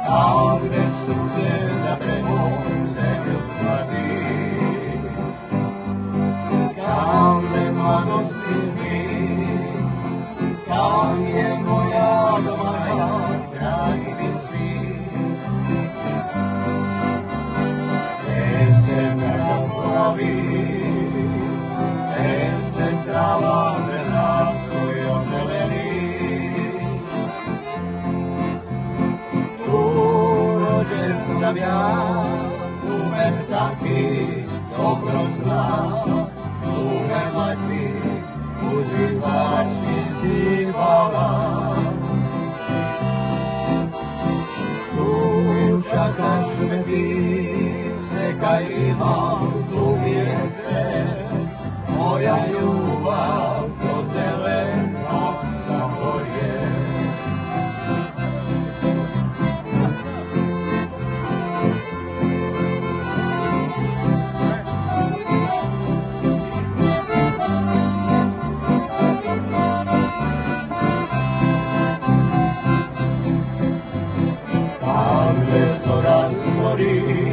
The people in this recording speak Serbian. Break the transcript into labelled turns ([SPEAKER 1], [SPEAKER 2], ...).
[SPEAKER 1] tam gde sunce zagremo zemlju hladi, tam gde mladost izmi, tam je moja domana, dragi mi svi. Gde se kada plavi, gde se trava verna svojom zeleni, sam ja, tu me svaki dobro zna, tu me mladi uživači zivala. Tu čakaš me ti, sekaj imam, tu mi je sve, moja ljubav do zelenog zaporje. Zora zori,